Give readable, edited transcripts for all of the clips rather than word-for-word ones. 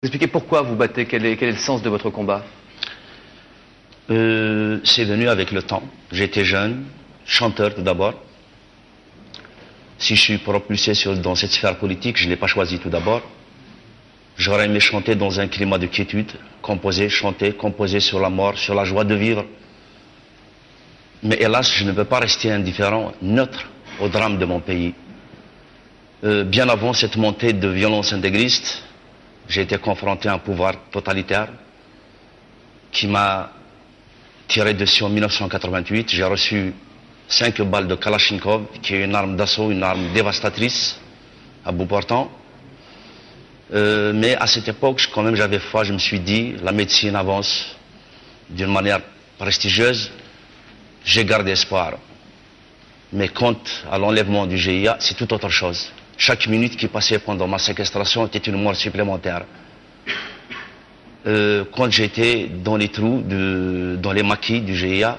Expliquez pourquoi vous battez, quel est le sens de votre combat? C'est venu avec le temps. J'étais jeune, chanteur tout d'abord. Si je suis propulsé dans cette sphère politique, je ne l'ai pas choisi tout d'abord. J'aurais aimé chanter dans un climat de quiétude, chanter, composer sur la mort, sur la joie de vivre. Mais hélas, je ne peux pas rester indifférent, neutre au drame de mon pays. Bien avant cette montée de violence intégriste, j'ai été confronté à un pouvoir totalitaire qui m'a tiré dessus en 1988. J'ai reçu 5 balles de Kalachnikov, qui est une arme d'assaut, une arme dévastatrice, à bout portant. Mais à cette époque, quand même, j'avais foi. Je me suis dit, la médecine avance d'une manière prestigieuse. J'ai gardé espoir. Mais quant à l'enlèvement du GIA, c'est tout autre chose. Chaque minute qui passait pendant ma séquestration était une mort supplémentaire. Quand j'étais dans les trous, dans les maquis du GIA,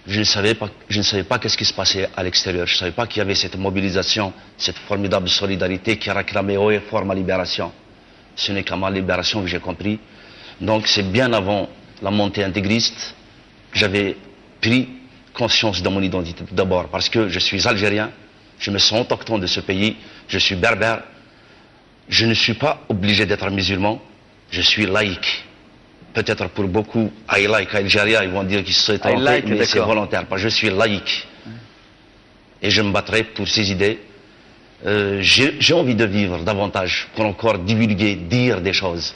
je ne savais pas qu'est-ce qui se passait à l'extérieur. Je ne savais pas qu'il y avait cette mobilisation, cette formidable solidarité qui réclamait haut et fort ma libération. Ce n'est qu'à ma libération que j'ai compris. Donc c'est bien avant la montée intégriste que j'avais pris conscience de mon identité tout d'abord, parce que je suis algérien, je me sens autochtone de ce pays, je suis berbère, je ne suis pas obligé d'être musulman, je suis laïque. Peut-être pour beaucoup, I like Algérie, ils vont dire qu'ils se sont trompés, mais c'est volontaire, parce que je suis laïque. Et je me battrai pour ces idées. J'ai envie de vivre davantage, pour encore divulguer, dire des choses.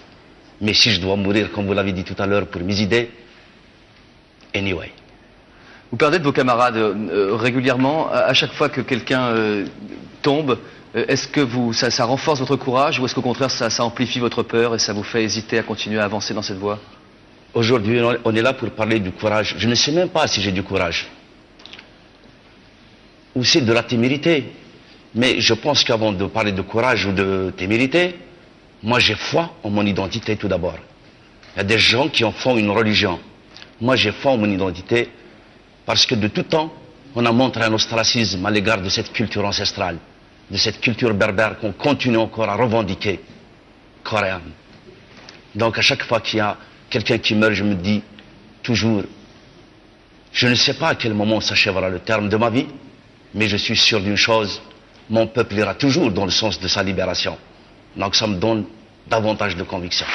Mais si je dois mourir, comme vous l'avez dit tout à l'heure, pour mes idées, anyway. Vous perdez de vos camarades régulièrement, à chaque fois que quelqu'un tombe. Est-ce que ça renforce votre courage ou est-ce qu'au contraire ça amplifie votre peur et ça vous fait hésiter à continuer à avancer dans cette voie? Aujourd'hui, on est là pour parler du courage. Je ne sais même pas si j'ai du courage. Ou c'est de la témérité. Mais je pense qu'avant de parler de courage ou de témérité, moi j'ai foi en mon identité tout d'abord. Il y a des gens qui en font une religion. Moi j'ai foi en mon identité parce que de tout temps, on a montré un ostracisme à l'égard de cette culture ancestrale, de cette culture berbère qu'on continue encore à revendiquer, coréenne. Donc à chaque fois qu'il y a quelqu'un qui meurt, je me dis toujours, je ne sais pas à quel moment s'achèvera le terme de ma vie, mais je suis sûr d'une chose, mon peuple ira toujours dans le sens de sa libération. Donc ça me donne davantage de conviction.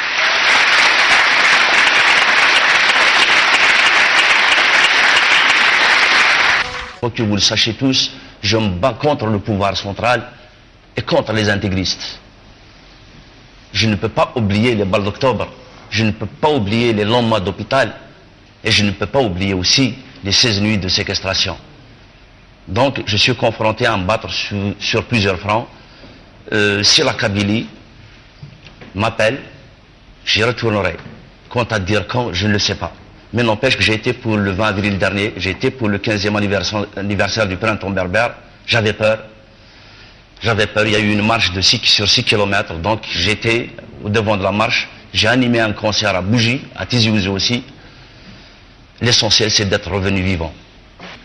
Faut que vous le sachiez tous, je me bats contre le pouvoir central et contre les intégristes. Je ne peux pas oublier les balles d'octobre, je ne peux pas oublier les longs mois d'hôpital et je ne peux pas oublier aussi les 16 nuits de séquestration. Donc je suis confronté à me battre sur plusieurs fronts. Si la Kabylie m'appelle, j'y retournerai. Quant à dire quand, je ne le sais pas. Mais n'empêche que j'ai été pour le 20 avril dernier, j'ai été pour le 15e anniversaire du printemps berbère. J'avais peur. J'avais peur, il y a eu une marche sur 6 km, donc j'étais au devant de la marche. J'ai animé un concert à Bougie, à Tizi Ouzou aussi. L'essentiel, c'est d'être revenu vivant.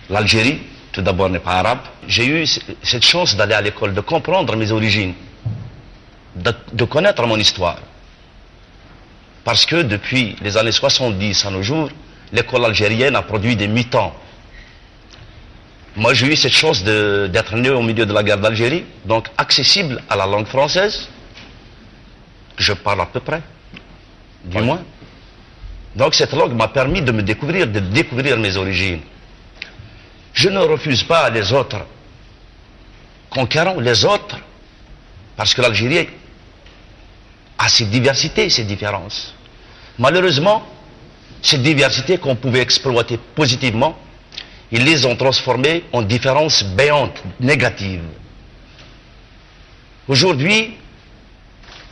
L'Algérie, tout d'abord, n'est pas arabe. J'ai eu cette chance d'aller à l'école, de comprendre mes origines, de connaître mon histoire. Parce que depuis les années 70 à nos jours, l'école algérienne a produit des mutants. Moi, j'ai eu cette chance d'être né au milieu de la guerre d'Algérie, donc accessible à la langue française. Je parle à peu près, du moins. Donc cette langue m'a permis de découvrir mes origines. Je ne refuse pas les autres conquérants, les autres, parce que l'Algérie a ses diversités, ses différences. Malheureusement, ces diversités qu'on pouvait exploiter positivement, ils les ont transformées en différences béantes, négatives. Aujourd'hui,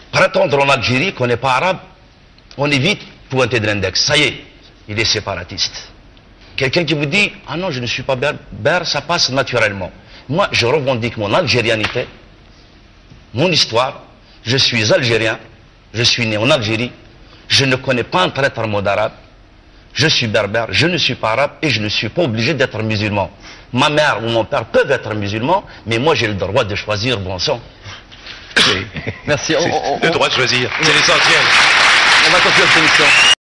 prétendre en Algérie qu'on n'est pas arabe, on est vite pointé de l'index. Ça y est, il est séparatiste. Quelqu'un qui vous dit « Ah non, je ne suis pas berbère », ça passe naturellement. Moi, je revendique mon algérianité, mon histoire. Je suis algérien, je suis né en Algérie, je ne connais pas un traître mot d'arabe, je suis berbère, je ne suis pas arabe et je ne suis pas obligé d'être musulman. Ma mère ou mon père peuvent être musulmans, mais moi j'ai le droit de choisir bon sang. Merci. Le droit de choisir, c'est l'essentiel. On va conclure cette émission.